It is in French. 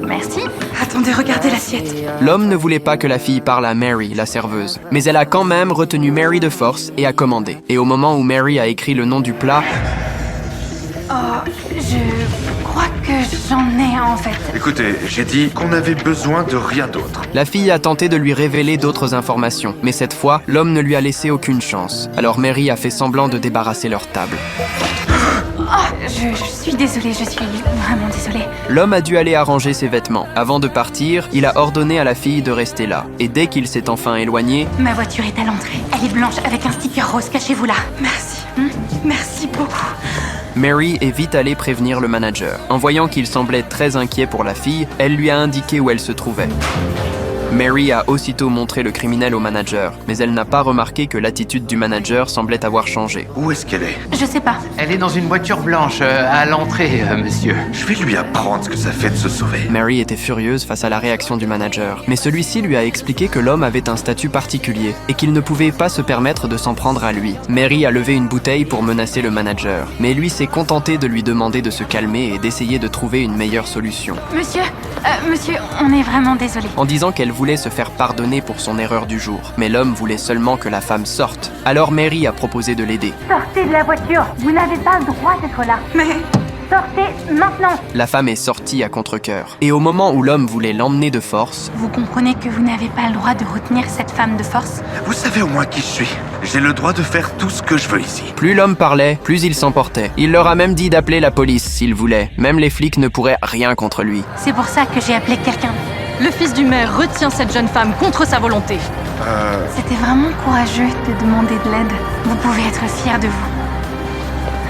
Merci. Attendez, regardez l'assiette. L'homme ne voulait pas que la fille parle à Mary, la serveuse, mais elle a quand même retenu Mary de force et a commandé. Et au moment où Mary a écrit le nom du plat, Je crois que j'en ai en fait. Écoutez, j'ai dit qu'on avait besoin de rien d'autre. la fille a tenté de lui révéler d'autres informations, mais cette fois, l'homme ne lui a laissé aucune chance. Alors Mary a fait semblant de débarrasser leur table. Je suis désolée, je suis vraiment désolée. L'homme a dû aller arranger ses vêtements. Avant de partir, il a ordonné à la fille de rester là. Et dès qu'il s'est enfin éloigné, Ma voiture est à l'entrée. Elle est blanche avec un sticker rose, cachez-vous là. Merci. Merci beaucoup. Mary est vite allée prévenir le manager. En voyant qu'il semblait très inquiet pour la fille, elle lui a indiqué où elle se trouvait. Mary a aussitôt montré le criminel au manager, mais elle n'a pas remarqué que l'attitude du manager semblait avoir changé. Où est-ce qu'elle est? Je sais pas. Elle est dans une voiture blanche, à l'entrée, monsieur. Je vais lui apprendre ce que ça fait de se sauver. Mary était furieuse face à la réaction du manager, mais celui-ci lui a expliqué que l'homme avait un statut particulier et qu'il ne pouvait pas se permettre de s'en prendre à lui. Mary a levé une bouteille pour menacer le manager, mais lui s'est contenté de lui demander de se calmer et d'essayer de trouver une meilleure solution. Monsieur, on est vraiment désolé. En disant qu'elle voulait se faire pardonner pour son erreur du jour, mais l'homme voulait seulement que la femme sorte. Alors Mary a proposé de l'aider. Sortez de la voiture. Vous n'avez pas le droit d'être là. Mais Sortez maintenant. La femme est sortie à contre-cœur. Et au moment où l'homme voulait l'emmener de force, Vous comprenez que vous n'avez pas le droit de retenir cette femme de force? Vous savez au moins qui je suis. J'ai le droit de faire tout ce que je veux ici. plus l'homme parlait, plus il s'emportait. Il leur a même dit d'appeler la police s'il voulait. Même les flics ne pourraient rien contre lui. C'est pour ça que j'ai appelé quelqu'un. Le fils du maire retient cette jeune femme contre sa volonté. C'était vraiment courageux de demander de l'aide. Vous pouvez être fiers de vous.